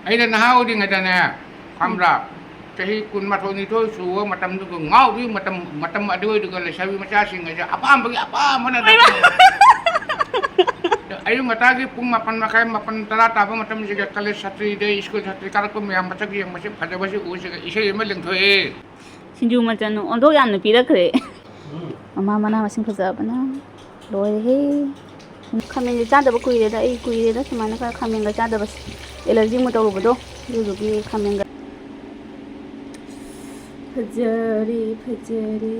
Aida na hao di ngada na kamra kahi kun mato ni to suwa matam tu ngau di matam adu di kalau sawi macam sing aja apa bagi apa mana dah ayo matagi pung mapan makai mapan terata apa matam juga kalau satri day school satri kalau pun yang macam yang masih pada masih usia isai yang meleng tu sinju macam untuk yang lebih dah kere mama mana masih kerja apa na loy he kami ni canda berkuih dah kuih dah semana kami ni canda bas allergy में तो बदो युगी खामेंगा फजरी फजरी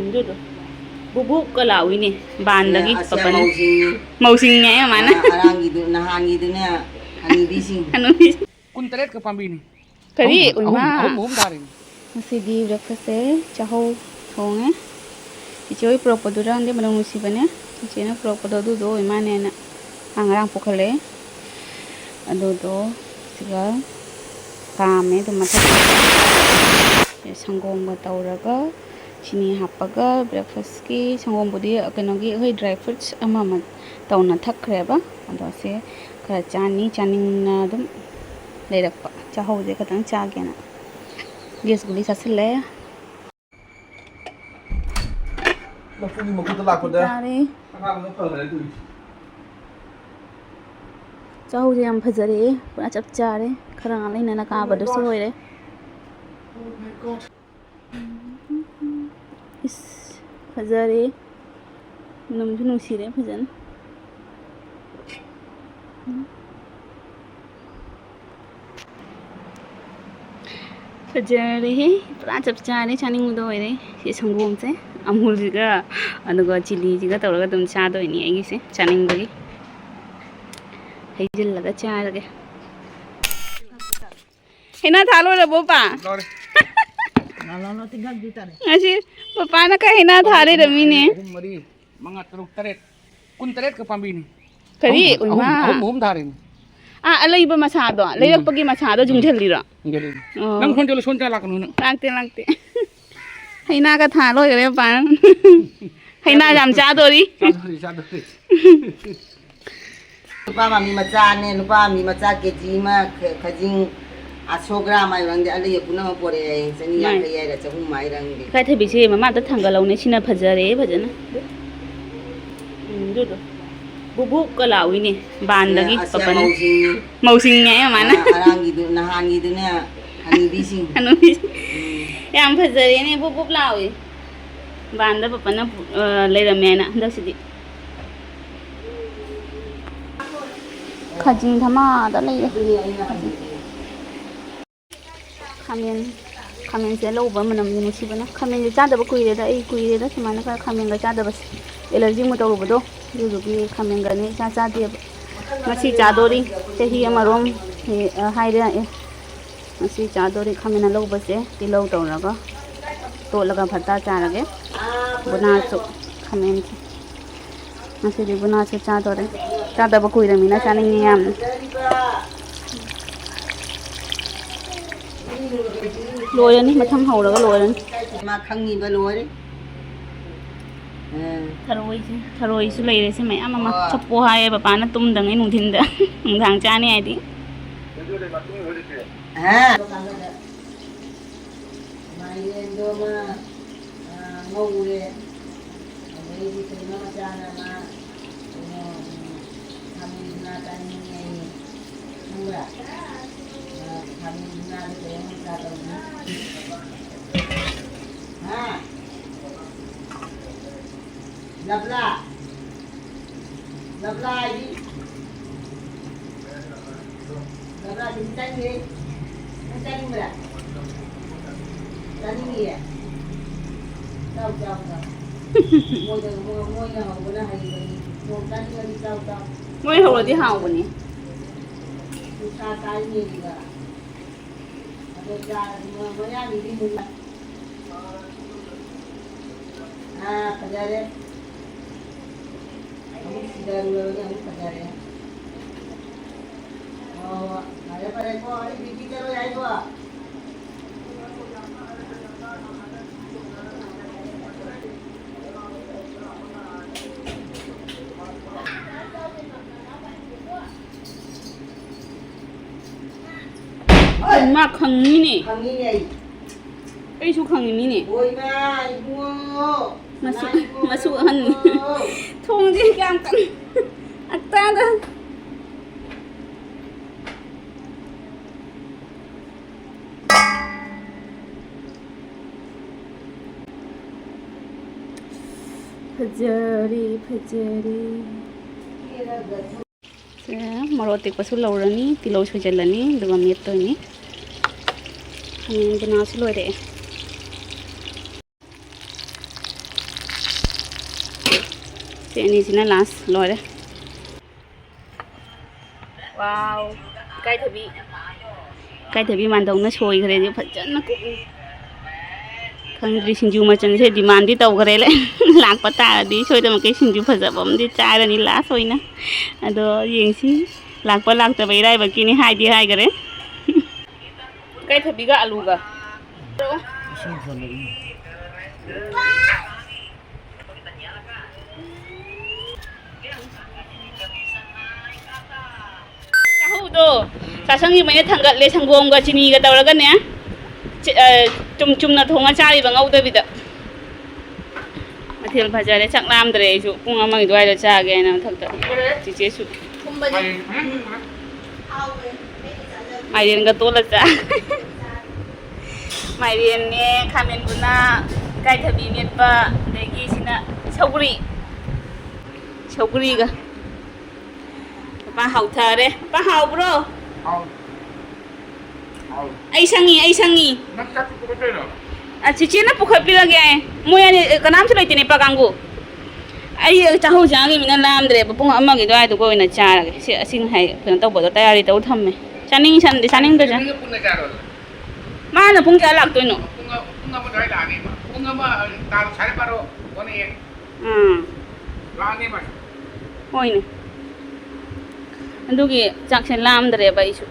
दो बुबु कलावी ने बांध लगी पपन मौसिंग है माना आरांगी दु नहांगी दु ने हनी कुंतरेट के पांबी ने करी उमा हम दारिन मसीदी ब्रेकफास्ट है चाहो थोंगे इचोई प्रोपदुरा अंदे मनों मुसीबने इचेना प्रोपदो दो इमाने ना आंगरांग पोखले अदोदो सिगा कामे तो मथा संगोम तौरगा चिनी हापगा ब्रेकफास्ट की संगोम बुदी कनोगी होय ड्राई फ्रूट्स अमा म तौना थखरेबा अदो से खरा चानिंगना दम लेरकपा चाहोजे खतंग चागेना गैस गुली ससले मफुनी मकुत लाकोदे तारे अगाम फंगले दुई चाहूजे हम फजरे पूरा चप चारे खरा लेना ना का बदो सोयरे इस फजरे नमजु नुसिरे फजन फजरे पूरा चप चारे चानिंग मुदो होयरे ये संगोम से अमूल जिगा अनगो चिली जिगा तौरगा तुम चादो नि आगी से चानिंग बगी हेजल लगा चार लगे है ना थालो रे बोपा लो tinggal juta nih अजी पापा ना का है ना थारे रमी ने मरी मंगा तरु तरेट कुंतरेट के पांबी ने करी उमा हम दारिन आ अलैब मसादो लेरपगी मसादो जुंझलिरो गेली नंग फोन चलो सोन चला कनु न लागते है ना का थालो रे पा है ना जाम चादोरी चादोरी lupa mami maca ne lupa mami maca keji ma khajing 100 gram ai rang de ali puna ma pore sani ya kai da chahum mai rang de kai the bisi mama ta thanga laune sina phajare bhajana do bubu kalawi ne ban lagi papan mausing है माना arangi du nahangi du ne hani bising yam phajare ne bubu lawi ban da papan leirame na dasidi खाजिंग धमा दा ले खामेन से लोबा मनम मुसीबना खामेन जे चादब कुइरे दा कुइरे दा समाना का खामेन गा चादब एलर्जी म तौबदो युगी खामेन गा ने चा दे मसी चादोरी चही अमरोम हाइरे मसी चादोरी खामेन लोबा से तिलौ तौरगा तोलगा भत्ता चारगे बुनासो खामेन मसी दे बुनासो चादोरे चादब कुइरे मिना चानिंग याम लोयनी मथम हौरगा लोयन ma khangi ba lore थरोई सु लेरे से मैं अमा छप्पो हाय पापा ना तुम दंगे नुथिन दा नुधांग चाने आइदी ha mai endo ma ngore mai di terima jana ma kami na tani ni mura kami na de yang kata ha labla ini labla dintang mura tani ni ya tahu moi na ho na hai ni tani ni tahu moi horo di hao bani sa tai ni ga ado ja mo ya ni di mun pajare kamu sudah dulu yang pajare oh ada pada ko ini bikin terus ya itu 마 강민이. 강민이 에이수 강민이. 오이마 이거 마수 한 통지 깜깜. 아따가. फजरी मरो तेकपसु लौरनी तिलौ सुजलनी दुगा मेत्तोनी हमें बनासु लोरे सेनी last लोरे वाव काय थबी मानदौना सोइखरे जे फजन को खंद्री सिंजू मचन से demand दी तौखरे ले Lakpa तारदी सोइदमके सिंजू फजबमदी Charani last होइना अदो येंसी लाकपा लाक्तबा इराइबकिनी हाइदी हाइगरे काय थबीगा आलूगा चाहुदो चासंगी मैंने थंगले संगोमगा चिनीगा तौरगने चुम चुमना थोंगा चारीबा ngौदबिदा मथेल फजारे चकलामद्रे आइसु पुंग अमंगी दुआइदा चागेना मथक्ता चिचेसु माइरेनगा तोला चा माइरेन ने खामेन गुना गाइथबी मेटपा देगी सिना सौगुरीगा पा हाउथारे पा हाउब्रो आई संगी चिचे ना पुखपिलगे मोयने कनाम से लेते ने पकांगु आई चाहू जागे मिना लामद्रे पुंग अमगी दोय तो कोइना चारगे से असिंग हाय कन तौबदो तयारी तौ थम्मे चानिंग दो जा माना पुंग क्या लागतोइनो पुंग अमा दोय लानी मा पुंग अमा तार सारे पारो कोने एक लानी मा होइने अंदुगी चाकसे लामद्रे बाइसु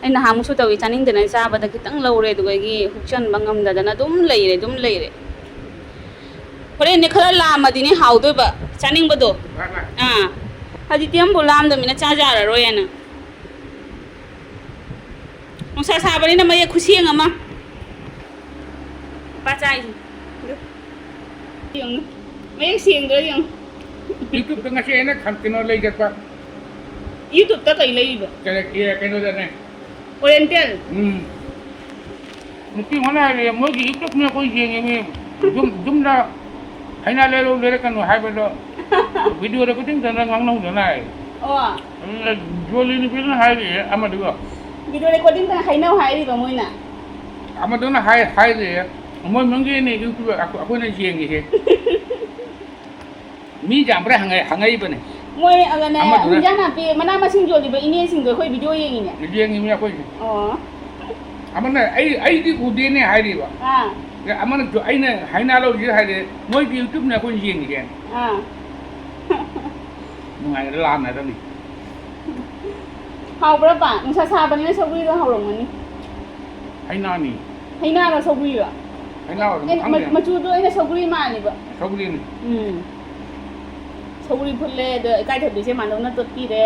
अना हामुसु तवी चानिंगदना चाबदा खितंग लौरे दुगैगी हुक्चन बंगमदना दुम लेरे होरेन ने खरा लामदिने हाउदोबा चानिंगबदो हजि तियमबो लामदमिना चाजाररोयना नुसा साबनिना मये खुसियंग अमा पाचाइ यंग मये सियंगदो यंग YouTube तंगा सेना खंतिनो लेजपा YouTube ता कई लेइबा केनो दने ओरिएंटल मुकी होना है मोगी YouTube में कोई येंगे जुमदा हैना लेलो लेरे कनो हाइबदो वीडियो रिकॉर्डिंग दना ngang nong दना है जोली नि बिन हाइबे अमदुगो वीडियो रिकॉर्डिंग ता हाइनो हाइरिबा मोइना अमदुना हाइ दे मोय मंगी ने YouTube अकोने येंगे हे मी जामब्रा हंगाई बने मोय अगने जाना पे मना मसिंग जोलिबा इने सिंग खोय वीडियो येंगिने येंगी मी खोय अमने आई दी उदेने हाइरिबा अमन जो आइने हाइना लो जे हाइरे मोय YouTube ने कोन येंगी के नुंगाय लाना दनी हाउब्रा बा नुसा साबने सौगुरी रो हाउरमनी हैना रो सौगुरी रो मचुदो इने सौगुरी मानिबा सौगुरी सौगुरी फुले द काय थबिसे मानदौना तोत्पीरे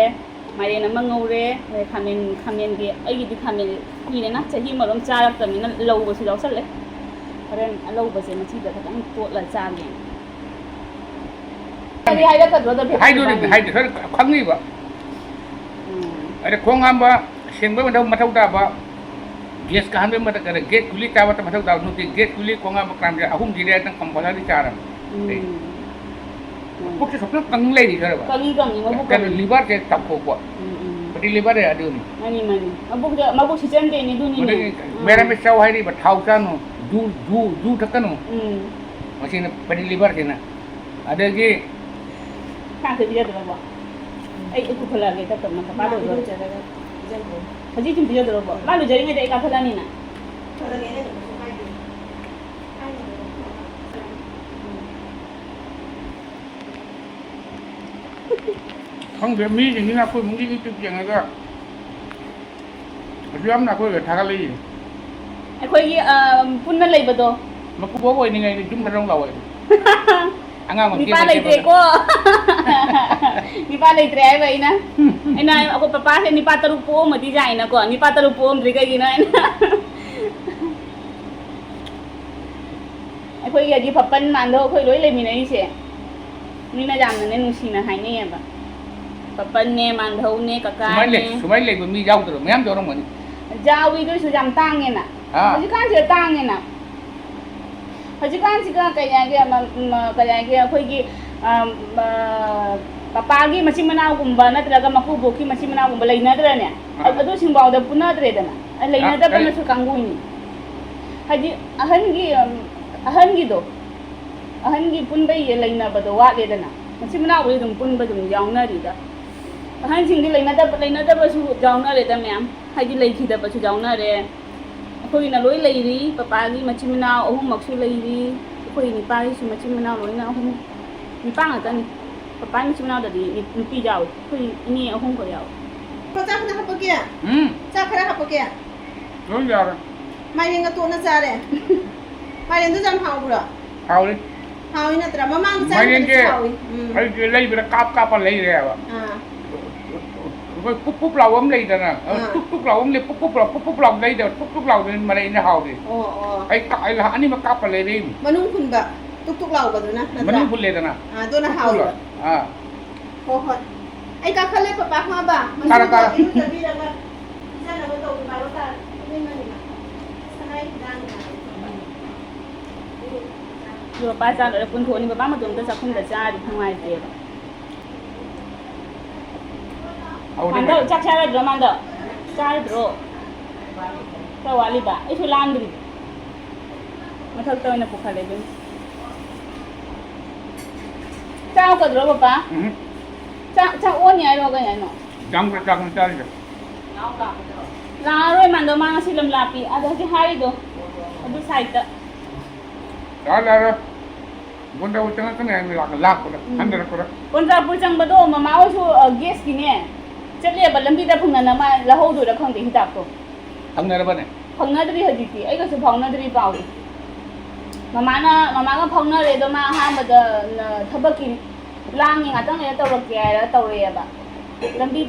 माइरेन अमा ngौरे खामेन गे आइगिदि खामेन कुइरेना चही मरम चारक्तमिना लौबसु लौसले हरेन लौबसे मचिदा खतंग तोला चागे हाइ हाइदा कदरो द हाइदो खंगीबा अरे खोंगामबा सेंबा मथौ दाबा गेस का हनबे मत करे गेट कुली चाबा त मथौ दाउ नुति गेट कुली खोंगामबा क्रामजे अहुम जिरे तंग कंपलसरी चारम पुक सपना कंगले दी करबा कंगी मबुक कर लिवर के तपको को पटी लिवर है अदुनी मनी मबुक सिजन दे नि दुनी मेरा में चाव हाइरी बा थाउ चानो दू थकनो मसिन पटी लिवर के ना अदगी का के बिया दबा ai ku phला ge ta tam na ba do ro haji chim biya do ba ma lu jari nge de ka phla ni na không biết mi thì na khôi muốn đi chụp chuyện này cơ riam na khôi phải thằng cái gì ai khôi punna lei ba do mà cũng bố vậy này chúng ta trong đầu vậy Angang Nipa leitre ko. Nipa leitre ai vậy na. Ai na ako papa se nipa taru po ma di jai na ko. Nipa taru po mri kai na. Ai khoi ya ji phapan man do khoi loi le mi nai se. Ni na jam na nu si na hai ne ba. Phapan ne man thau ne kaka ne. Sumai le mi jau tu mem jo rong mon. Jau wi do su jam tang ne na. Ji kan je tang ne na. ꯍꯧꯖꯤꯛꯀꯥꯟꯁꯤꯒ ꯀꯩ ꯍꯥꯏꯒꯦ ꯑꯩꯈꯣꯏꯒꯤ ꯄꯄꯥꯒꯤ ꯃꯆꯤꯟ ꯃꯅꯥꯎꯒꯨꯝꯕ ꯅꯠꯇ꯭ꯔꯒ ꯃꯀꯨꯕꯣꯛꯀꯤ ꯃꯆꯤꯟ ꯃꯅꯥꯎꯒꯨꯝꯕ ꯂꯩꯅꯗ꯭ꯔꯅꯦ ꯑꯗꯨꯁꯤꯡꯐꯥꯎꯗ ꯄꯨꯅꯗ꯭ꯔꯦꯗꯅ ꯂꯩꯅꯗꯕꯅꯁꯨ ꯀꯥꯡꯕꯨꯅꯤ ꯍꯥꯏꯗꯤ ꯑꯍꯟꯒꯤ ꯄꯨꯟꯕꯩ ꯂꯩꯅꯕꯗꯣ ꯋꯥꯠꯂꯦꯗꯅ ꯃꯆꯤꯟ ꯃꯅꯥꯎꯕꯨꯗꯤ ꯑꯗꯨꯝ ꯄꯨꯟꯕ ꯑꯗꯨꯝ ꯌꯥꯎꯅꯔꯤꯗ ꯑꯍꯟꯁꯤꯡꯗꯤ ꯂꯩꯅꯗꯕꯁꯨ ꯌꯥꯎꯅꯔꯦꯗ ꯃꯌꯥꯝ ꯍꯥꯏꯗꯤ ꯂꯩꯈꯤꯗꯕꯁꯨ ꯌꯥꯎꯅꯔꯦ ꯑꯩꯈꯣꯏꯅ ꯂꯣꯏ ꯂꯩꯔꯤ ꯄꯄꯥꯒꯤ ꯃꯆꯤꯟ ꯃꯅꯥꯎ ꯑꯍꯨꯝꯃꯛꯁꯨ ꯂꯩꯔꯤ ꯑꯩꯈꯣꯏ ꯅꯤꯄꯥꯒꯤꯁꯨ ꯃꯆꯤꯟ ꯃꯅꯥꯎ ꯂꯣꯏꯅ ꯑꯍꯨꯝ ꯅꯤꯄꯥ ꯉꯥꯛꯇꯅꯤ ꯄꯄꯥꯒꯤ ꯃꯆꯤꯟ ꯃꯅꯥꯎꯗꯗꯤ ꯅꯨꯄꯤ ꯌꯥꯎꯏ ꯑꯩꯈꯣꯏ ꯏꯅꯦ ꯑꯍꯨꯝꯒ ꯌꯥꯎꯏ ꯆꯥꯛ ꯈꯔ ꯍꯥꯞꯄꯒꯦ ꯆꯥꯛ ꯈꯔ ꯍꯥꯞꯄꯒꯦ Đúng rồi. ꯃꯥꯏꯔꯦꯟꯒ ꯇꯣꯠꯅ ꯆꯥꯔꯦ ꯃꯥꯏꯔꯦꯟꯗꯨ ꯌꯥꯝ ꯍꯥꯎꯕ꯭ꯔꯣ Hào đi. ꯍꯥꯎꯏ ꯅꯠꯇ꯭ꯔꯥ ꯃꯃꯥꯡꯗ Mấy cái ꯆꯥꯕꯗꯁꯨ kia, ꯍꯥꯎꯏ cái lấy về cáp lấy rồi ạ. Rồi púp lầu ấm lấy rồi nè. Púp lầu ấm lấy púp lầu lấy rồi púp lầu nên mà đây nó hào đi. Cái là anh ấy mà cáp lấy đi. มะนุ่งคุณแบบตุกๆเหล่าแบบนั้นนะ Mà nó phun lên rồi nè. ตัวน่ะหาวอยู่ โอ้โหไอ้กาคันเล็บปะมาบ่ามันจะดีแล้วก็ใช่แล้วก็ตกไปแล้วก็ไม่มานี่ใช่ดัง rồi ba cha lại quân thua nhưng mà ba mà tụi ta không được cha thì không ai về man đâu chắc cha rồi man đâu cha rồi sao wali ba itu laundry mà thật tôi là phục khởi đấy cha có rồi papa cha ôn nhảy rồi cái nhảy nó Chẳng rồi. là rồi man đâu mang xí lâm lapi ada cái hai đó ada side Đó là Bunda utang kan yang lak ko handa ko. Kontra puchang bado mama osu gas kine chatle balambi da phungna na ma lahau do da khang de hidak to Ang na ba ne? phungna dri haji ti ai ga su phungna dri paw mama ga phungna re do ma ha ma da thabaki lang nga tang le taw ke ra taw re ba lambi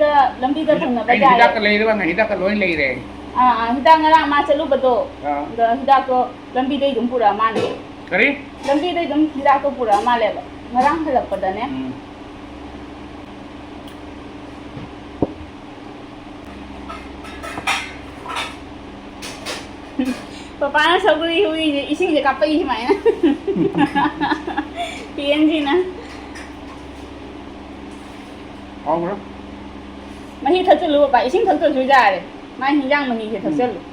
da phungna ba ja hidak ka le ba nga hidak ka loin le re. Hidak nga ma chalu bado da hidak ko lambi dei dum pura ma ne Kari? lambi dei dum hidak ko pura ma le ba ngarang halak pa da ne Papa nó sao đi hui ý sinh gì cặp đi mày nè tiền gì nè Không đó. mà hi thật sự luôn vậy sinh thật sự suy ra đấy mai hình dạng mà nhìn thì thật sự luôn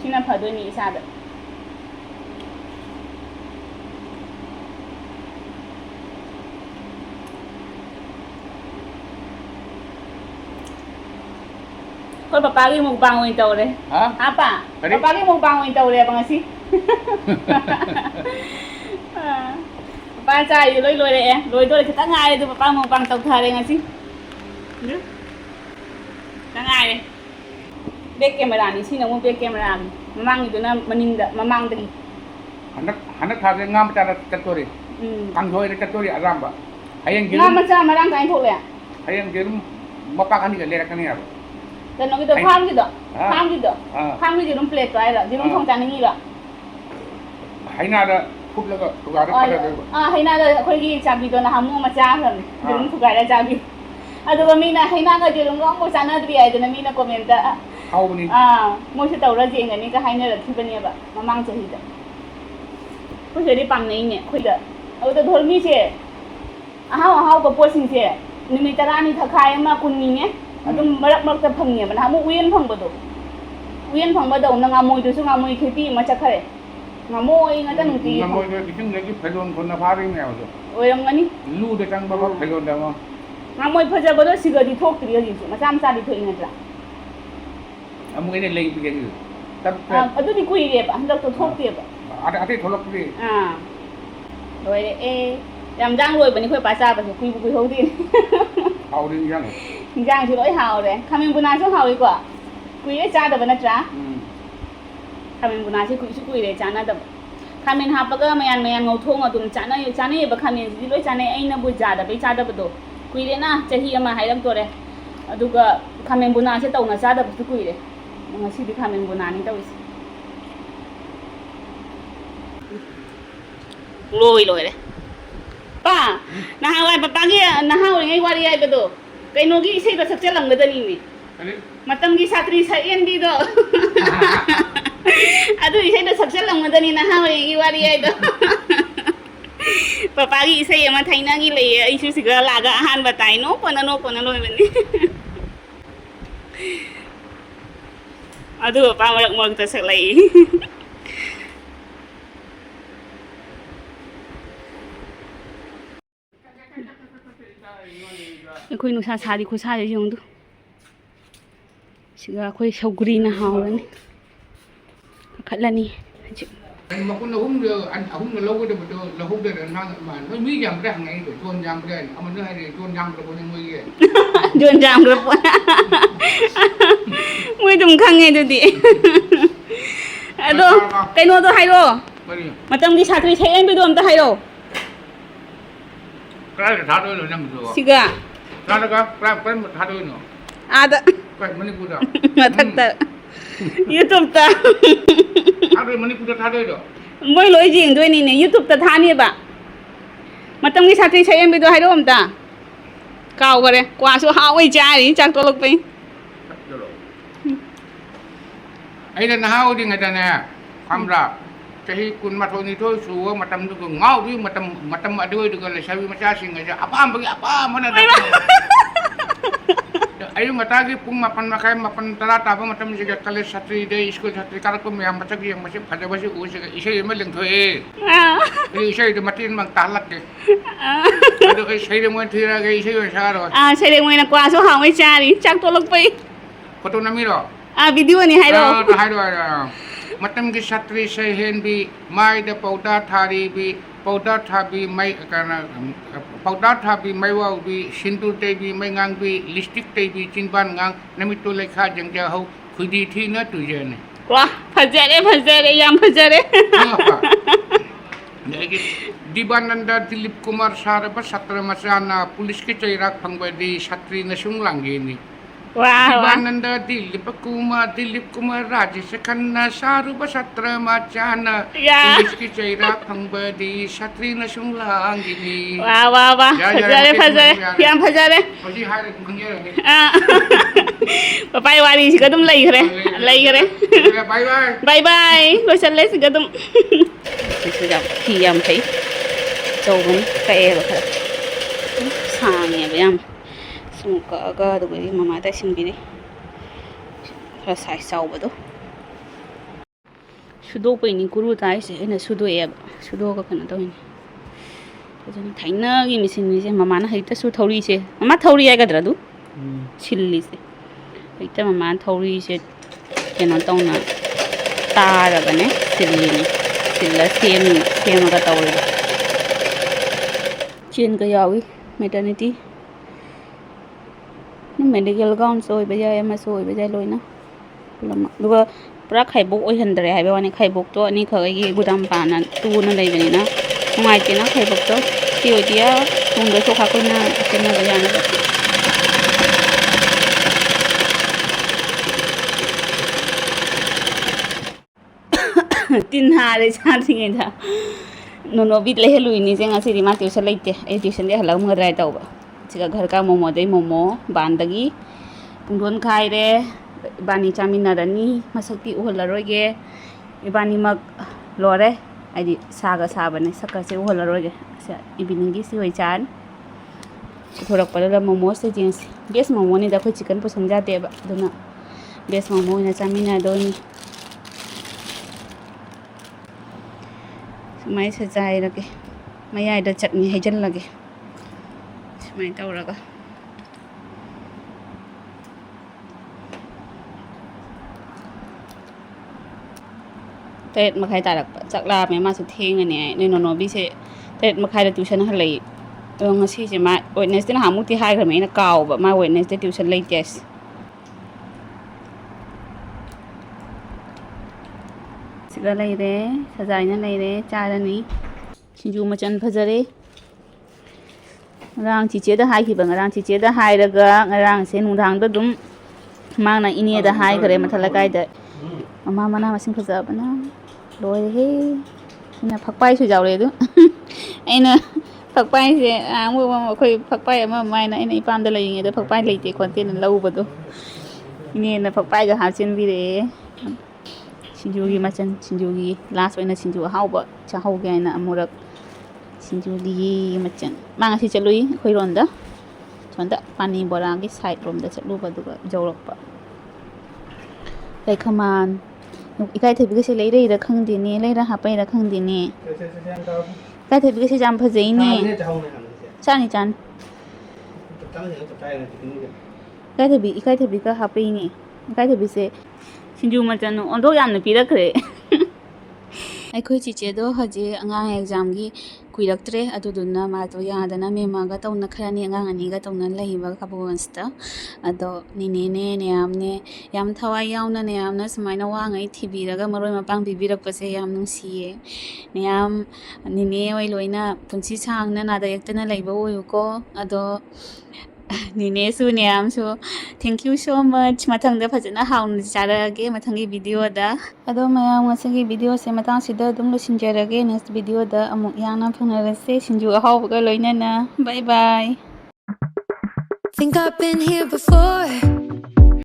xin là phải đôi nghĩ sao được Kau papa lagi mau bangun itu deh. Hả? Apa? Tadi? Papa lagi mau bangun itu deh bang sih. Papa cari loi deh kita ngai itu papa mau bang tau thare nggak sih? Kita ngai. Back camera ni sih, namun back camera ni. Memang itu na meninda, memang tadi. Hanak thare ngam cara catori. Kang hoi catori aram ba. Hayang Nggak girum. macam marang kain thok le. Hayang girum mapakan ni ka lera kan ya. Dan nó itu farm gitu, farm gitu rum plate tuh ada, rum thong chan ni lah. Hay na da phút la ko tugar pa da. Hay na da khoi gi chabi to na hamu ma cha kan, rum thugai da chabi. Adu ba mina hay na ga rum ngom mo chana dri ai da mina comment da. Hau ni. Mo se tau ra jeng ni ka hay na da thi ba ni ba, mamang chahi da. Ko se ri pam nei ne khoi da. Au da dhol mi che. Ahau ko po sing che. Nimi tarani thakai ma kun ni ne. Adum marak ta phangye man hamu uyen phangba do na ngamoi du su ngamoi kheti ma chakhare ngamoi ngata nuti Ngamoi do kichung le ki phelon kon na phari me aw do oiram ngani lu de kang ba phelon da ma ngamoi phaja bodo sigadi thok tri ji su ma sam sa di thoi ngatra amu ene lei bi ge tab adu di kui re ba handak to thok te ba ate tholok bi rồi e làm rang rồi bani khoi pa sa ba kui bu kui ho din hau đi yang rang chu loi hao re khamen buna chu hao kwa kui e cha da ba na tra khamen buna chu kui re cha na da खामेन हापगा मयान मयान ngौथोंग अदुम चाने बा खामेन जि लोय चाने अइना बु जादा बै चादा बदो कुइरे ना चही अमा हाइरम तोरे अदुगा खामेन बुना से तौना चादा बु कुइरे ngasi di खामेन बुना नि तौइस लोय रे पा नहावाय पपागी नहाव ngai wari ai bado kainogi isei da sakchelamgadani ni matamgi satri sayendi do adu isei da sakchelamgadani nahawai wari ai do papagi isei ama thaina gi lei ai su siga laga ahan batai no pona loi bani adu pa marak ta sak lei ꯑꯩꯈꯣꯏ ꯅꯨꯡꯁꯥ ꯁꯥꯗꯤ ꯈꯨꯠꯁꯥꯁꯦ ꯌꯦꯡꯉꯨ ꯁꯤꯒ ꯑꯩꯈꯣꯏ ꯁꯧꯒ꯭ꯔꯤꯅ ꯍꯥꯎꯔꯅꯤ ꯀꯥꯈꯠꯂꯅꯤ ꯍꯧꯖꯤꯛ ꯃꯀꯨꯟ ꯑꯍꯨꯝꯗ ꯂꯧꯒꯗꯕꯗꯣ ꯂꯧꯍꯧꯗ꯭ꯔꯦ ꯅꯪ ꯅꯣꯏ ꯃꯤ ꯌꯥꯝꯕ꯭ꯔꯥ ꯍꯪꯉꯛꯏꯗꯣ ꯖꯣꯟ ꯌꯥꯝꯕ꯭ꯔꯥ ꯑꯃꯅ ꯍꯥꯏꯔꯦ ꯖꯣꯟ ꯌꯥꯝꯗ꯭ꯔꯕꯅꯦ ꯃꯣꯏꯒꯤ ꯖꯣꯟ ꯌꯥꯝꯈ꯭ꯔꯕ ꯃꯣꯏ ꯑꯗꯨꯝ ꯈꯪꯉꯦ ꯑꯗꯨꯗꯤ ꯑꯗꯣ ꯀꯩꯅꯣꯗꯣ ꯍꯥꯏꯔꯛꯑꯣ ꯃꯇꯝꯒꯤ ꯁꯥꯇ꯭ꯔꯤ ꯁꯩꯑꯦꯡꯕꯤꯗꯣ ꯑꯝꯇ ꯍꯥꯏꯔꯛꯑꯣ ꯀꯗꯥꯏꯗ ꯊꯥꯗꯣꯏꯅꯣ ꯅꯪꯒꯤꯗꯣ ꯁꯤꯒ ꯊꯥꯗꯒ ꯀꯔꯝꯕ ꯊꯥꯗꯣꯏꯅꯣ ꯑꯥꯗ ꯀꯥꯏ ꯃꯅꯤꯄꯨꯔꯗ ꯃꯊꯛꯇ ꯌꯨꯇꯨꯕꯇ ꯊꯥꯗꯣꯏ ꯃꯅꯤꯄꯨꯔꯗ ꯊꯥꯗꯣꯏꯗꯣ ꯃꯣꯏ ꯂꯣꯏ ꯌꯦꯡꯗꯣꯏꯅꯤꯅꯦ ꯌꯨꯇꯨꯕꯇ ꯊꯥꯅꯦꯕ ꯃꯇꯝꯒꯤ ꯁꯥꯇ꯭ꯔꯤ ꯁꯩꯑꯦꯡꯕꯤꯗꯣ ꯍꯥꯏꯔꯛꯑꯣ ꯑꯝꯇ ꯀꯥꯎꯈꯔꯦ ꯀ꯭ꯋꯥꯁꯨ ꯍꯥꯎꯋꯤ ꯆꯥꯔꯤ ꯆꯥꯛ ꯇꯣꯂꯛꯄꯩ ꯑꯩꯅ ꯅꯍꯥ ꯑꯣꯏꯔꯤꯉꯩꯗꯅꯦ ꯈꯪꯕ꯭ꯔꯥ ꯆꯍꯤ 22 ꯁꯨꯕ ꯃꯇꯝꯗꯨꯒ ꯉꯥꯎꯕꯤ ꯃꯇꯝ ꯑꯗꯨꯏꯗꯨꯒ ꯂꯩꯁꯥꯕꯤ ꯃꯆꯥꯁꯤꯡ ꯑꯁꯦ ꯑꯄꯥꯝꯕꯒꯤ ꯑꯄꯥꯝꯕꯅ ꯑꯌꯨꯛ ꯉꯟꯇꯥꯒꯤ ꯄꯨꯡ 9:30 ꯇꯥꯕ ꯃꯇꯝꯁꯤꯗ ꯀꯣꯂꯦꯖ ꯁꯥꯇ꯭ꯔꯤꯗ ꯁ꯭ꯀꯨꯜ ꯁꯥꯇ꯭ꯔꯤ ꯀꯥꯔꯛꯄ ꯃꯌꯥꯝ ꯃꯁꯛ ꯌꯦꯡꯕꯁꯤ ꯐꯖꯕꯁꯤ ꯎꯁꯤꯒ ꯏꯁꯩ ꯑꯃ ꯂꯦꯡꯊꯣꯛꯑꯦ ꯑꯗꯨ ꯏꯁꯩꯗꯨ ꯃꯇꯦꯛ ꯑꯃ ꯇꯥꯍꯜꯂꯛꯀꯦ ꯑꯗꯨ ꯑꯩ ꯁꯩꯔꯦꯡ ꯑꯣꯏꯅ ꯊꯤꯔꯛꯑꯒꯦ ꯏꯁꯩ ꯑꯣꯏꯅ ꯁꯛꯑꯔꯣꯏ ꯁꯩꯔꯦꯡ ꯑꯣꯏꯅ ꯀ꯭ꯋꯥꯁꯨ ꯍꯥꯎꯋꯤ ꯆꯥꯔꯤ ꯆꯥꯛ ꯇꯣꯂꯛꯄꯩ ꯐꯣꯇꯣ ꯅꯝꯃꯤꯔꯣ ꯚꯤꯗꯤꯑꯣꯅꯤ ꯍꯥꯏꯔꯛꯑꯣ ꯍꯥꯏꯔꯣ ꯃꯇꯝꯒꯤ ꯁꯥꯇ꯭ꯔꯤ ꯁꯩꯍꯦꯟꯕꯤ ꯃꯥꯏꯗ ꯄꯧꯗꯥ ꯊꯥꯔꯤꯕꯤ ꯄꯧꯗꯥ ꯊꯥꯕꯤ ꯄꯧꯗꯥ ꯊꯥꯕꯤ ꯃꯩꯋꯥꯎꯕꯤ ꯁꯤꯟꯗꯨꯔ ꯇꯩꯕꯤ ꯃꯩꯉꯥꯡꯕꯤ ꯂꯤꯁꯇꯤꯛ ꯇꯩꯕꯤ ꯆꯤꯟꯕꯥꯟ ꯉꯥꯡ ꯅꯨꯃꯤꯠꯇꯨ ꯂꯩꯈꯥ ꯖꯪꯖꯍꯧ ꯈꯨꯗꯤ ꯊꯤꯅ ꯇꯨꯖꯅꯤ ꯋꯥ ꯐꯖꯔꯦ ꯌꯥꯝ ꯐꯖꯔꯦ ꯗꯤꯕꯥꯅꯟꯗ ꯗꯤꯂꯤꯞ ꯀꯨꯃꯥꯔ ꯁꯥꯔꯕ ꯁꯥꯇ꯭ꯔ ꯃꯆꯥꯅ ꯄꯨꯂꯤꯁꯀꯤ ꯆꯩꯔꯥꯛ ꯐꯪꯕꯗꯤ ꯁꯥꯇ꯭ꯔꯤꯅ ꯁꯨꯝ ꯂꯥꯡꯒꯦꯅꯤ Dibananda Dilip Kumar Rajesh Khanna Saruba Satra Machana Pulis ki Chaira Phangbadi Satrina Sunglangini Wah Fazare Yang Fazare Masih hari khangye Papai wari si gadum lai kare Bye bye Loisale si gadum Sijam Kiyam Kai Chowun Kae Ba Khara Sangye Bayam Sumuka aga dugai mama ta sinbiri khara sai chawbado sudo paini kuru tai se ena sudo eba sudo ka kana tawini jani thaina gi machine ni se mama na haita su thori se mama thori ai gadra du chilli se haita mama thori se kena tawna tara gane chilli ni chilla sem ga tawri chen ga yawi maternity medical gown soi ba jai ma soi ba jai loina lama duga pura khaibok oi handre haiba wani khaibok to ani khagai gi gudam pana tu na lai bani na ngai te na khaibok to ti oi dia tung da so kha ko na kena ba yana tin ha re cha thing tha no bit le helui ni jenga siri ma tuition leite ai tuition de hala mo rai tau ba Jika घर का मोमो दे मोमो बांदगी पुंगदोन खाई रे बानी चामिना runny मसक्ति उहलरोगे इबानी मग लोरे आदि saga Sabne सक्का से उहलरोगे इबिनिंगी सी होई चान थोरक पदला मोमो से जेंस बेस मोमो नि दा खो चिकन पसंद जाते बा दना बेस मोमो ना चामिना दोनी समय से जाय रके मयाय दा चटनी हेजन लगे Main tahu raga. Tết mà khai ta được chắc là mấy mà sự thiên này nên nó bị sẽ Tết mà khai được tuition hay lấy ngày xưa chỉ mà Wednesday nó hamuk thì hai cái mấy nó cao và mà Wednesday tuition lấy test. ꯁꯤꯗ ꯂꯩꯔꯦ ꯁꯖꯥꯏꯅ ꯂꯩꯔꯦ ꯆꯥꯔꯅꯤ ꯁꯤꯡꯖꯨ ꯃꯆꯜ ꯐꯖꯔꯦ ꯉꯔꯥꯡ ꯆꯤꯆꯦꯗ ꯍꯥꯏꯈꯤꯕ ꯉꯔꯥꯡ ꯆꯤꯆꯦꯗ ꯍꯥꯏꯔꯒ ꯉꯔꯥꯡꯁꯦ ꯅꯨꯡꯗꯥꯡꯗ ꯑꯗꯨꯝ ꯃꯥꯅ ꯏꯅꯦꯗ ꯍꯥꯏꯈ꯭ꯔꯦ ꯃꯊꯛ ꯂꯩꯀꯥꯏꯗ ꯃꯃꯥ ꯃꯅꯥ ꯃꯁꯤꯡ ꯐꯖꯕꯅ ꯂꯣꯏꯔꯦꯍꯦ ꯑꯩꯅ ꯐꯛꯄꯥꯏꯁꯨ ꯌꯥꯎꯔꯦ ꯑꯗꯨ ꯑꯩꯅ ꯐꯛꯄꯥꯏꯁꯦ ꯑꯩꯈꯣꯏ ꯐꯛꯄꯥꯏ ꯑꯃ ꯍꯥꯏꯅ ꯑꯩꯅ ꯏꯄꯥꯝꯗ ꯂꯩꯔꯤꯉꯩꯗ ꯐꯛꯄꯥꯏ ꯂꯩꯇꯦ ꯈꯣꯠꯇꯦꯅ ꯂꯧꯕꯗꯣ ꯏꯅꯦꯅ ꯐꯛꯄꯥꯏꯒ ꯍꯥꯞꯆꯤꯟꯕꯤꯔꯛꯑꯦ ꯁꯤꯡꯖꯨꯒꯤ ꯃꯆꯜ ꯁꯤꯡꯖꯨꯒꯤ ꯂꯥꯁ ꯑꯣꯏꯅ ꯁꯤꯡꯖꯨ ꯑꯍꯥꯎꯕ ꯆꯥꯍꯧꯒꯦ ꯍꯥꯏꯅ ꯑꯃꯨꯔꯛ ꯁꯤꯡꯖꯨꯒꯤ ꯃꯆꯜ ꯃꯥ ꯉꯁꯤ ꯆꯠꯂꯨꯏ ꯑꯩꯈꯣꯏꯔꯣꯝꯗ ꯁꯣꯝꯗ ꯄꯥꯅꯤ ꯕꯣꯔꯥꯒꯤ ꯁꯥꯏꯠ ꯔꯣꯝꯗ ꯆꯠꯂꯨꯕ ꯑꯗꯨꯒ ꯌꯧꯔꯛꯄ ꯂꯩꯈꯃꯥꯟ ꯏꯀꯥꯏꯊꯕꯤꯒꯁꯦ ꯂꯩꯔꯩꯔꯥ ꯈꯪꯗꯦꯅꯦ ꯂꯩꯔ ꯍꯥꯞꯄꯩꯔꯥ ꯈꯪꯗꯦꯅꯦ ꯏꯀꯥꯏꯊꯕꯤꯒꯁꯦ ꯌꯥꯝ ꯐꯖꯩꯅꯦ ꯆꯥꯅꯤ ꯆꯥꯅꯤ ꯏꯀꯥꯏꯊꯕꯤꯒ ꯍꯥꯞꯄꯩꯅꯦ ꯏꯀꯥꯏꯊꯕꯤꯁꯦ ꯁꯤꯡꯖꯨ ꯃꯆꯜ ꯑꯣꯟꯊꯣꯛ ꯌꯥꯝꯅ ꯄꯤꯔꯛꯈ꯭ꯔꯦ ꯑꯩꯈꯣꯏ ꯆꯤꯆꯦꯗꯣ ꯍꯧꯖꯤꯛ ꯑꯉꯥꯡ ꯑꯦꯛꯖꯥꯝꯒꯤ ꯀꯨꯏꯔꯛꯇ꯭ꯔꯦ ꯑꯗꯨꯗꯨꯅ ꯃꯥꯗꯣ ꯌꯥꯗꯅ ꯃꯦꯝꯃꯒ ꯇꯧꯅꯈ꯭ꯔꯅꯤ ꯑꯉꯥꯡ ꯑꯅꯤꯒ ꯇꯧꯅ ꯂꯩꯕ ꯀꯥꯕꯨꯋꯟꯁꯇ ꯑꯗꯣ ꯅꯤꯅꯦꯅꯦ ꯅꯌꯥꯝꯅꯦ ꯌꯥꯝ ꯊꯋꯥꯏ ꯌꯥꯎꯅ ꯅꯌꯥꯝꯅ ꯁꯨꯃꯥꯏꯅ ꯋꯥꯉꯩ ꯊꯤꯕꯤꯔꯒ ꯃꯔꯣꯏ ꯃꯄꯥꯡ ꯄꯤꯕꯤꯔꯛꯄꯁꯦ ꯌꯥꯝ ꯅꯨꯡꯁꯤꯌꯦ ꯅꯌꯥꯝ ꯅꯤꯅꯦ ꯍꯣꯏ ꯂꯣꯏꯅ ꯄꯨꯟꯁꯤ ꯁꯥꯡꯅ ꯅꯥꯗ ꯌꯦꯛꯇꯅ ꯂꯩꯕ ꯑꯣꯏꯌꯨꯀꯣ ꯑꯗꯣ ꯅꯤꯅꯦꯁꯨ ꯅꯌꯥꯝꯁꯨ ꯊꯦꯡꯛ ꯌꯨ ꯁꯣ ꯃꯆ ꯃꯊꯪꯗ ꯐꯖꯅ ꯍꯥꯎꯅ ꯆꯥꯔꯛꯑꯒꯦ ꯃꯊꯪꯒꯤ ꯚꯤꯗꯤꯑꯣꯗ ꯑꯗꯣ ꯃꯌꯥꯝ ꯉꯁꯤꯒꯤ ꯚꯤꯗꯤꯑꯣꯁꯦ ꯃꯇꯥꯡꯁꯤꯗ ꯑꯗꯨꯝ ꯂꯣꯏꯁꯤꯟꯖꯔꯒꯦ ꯅꯦꯛꯁ ꯚꯤꯗꯤꯑꯣꯗ ꯑꯃꯨꯛ ꯌꯥꯝꯅ ꯐꯪꯅꯔꯁꯦ ꯁꯤꯡꯖꯨ ꯑꯍꯥꯎꯕꯒ ꯂꯣꯏꯅꯅ ꯕꯥꯏ ꯕꯥꯏ Think I've been here before.